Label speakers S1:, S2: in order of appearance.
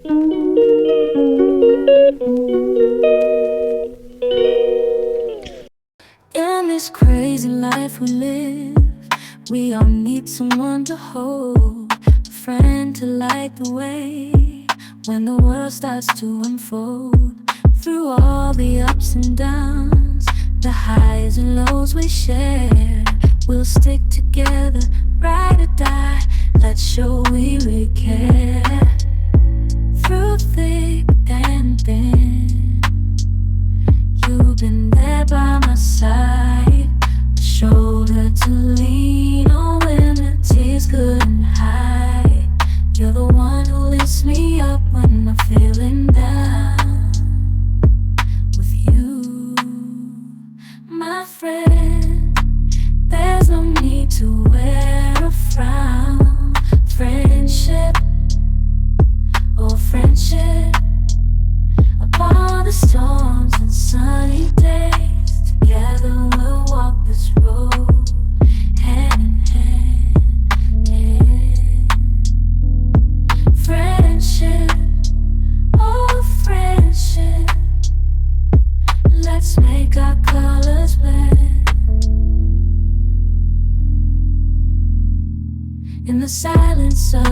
S1: In this crazy life we live, we all need someone to hold, a friend to light the way when the world starts to unfold. Through all the ups and downs, the highs and lows we share, we'll stick together, ride or die. Let's show we really care. Through thick and thin, you've been there by my side, a shoulder to lean on when the tears couldn't hide. You're the one who lifts me up when I'm feeling down. With you, my friend, there's no need to wear a frown. Friendship, oh friendship, upon the storms and sunny days, together we'll walk this road, hand in hand, yeah. Friendship, oh friendship, let's make our colors blend. In the silence of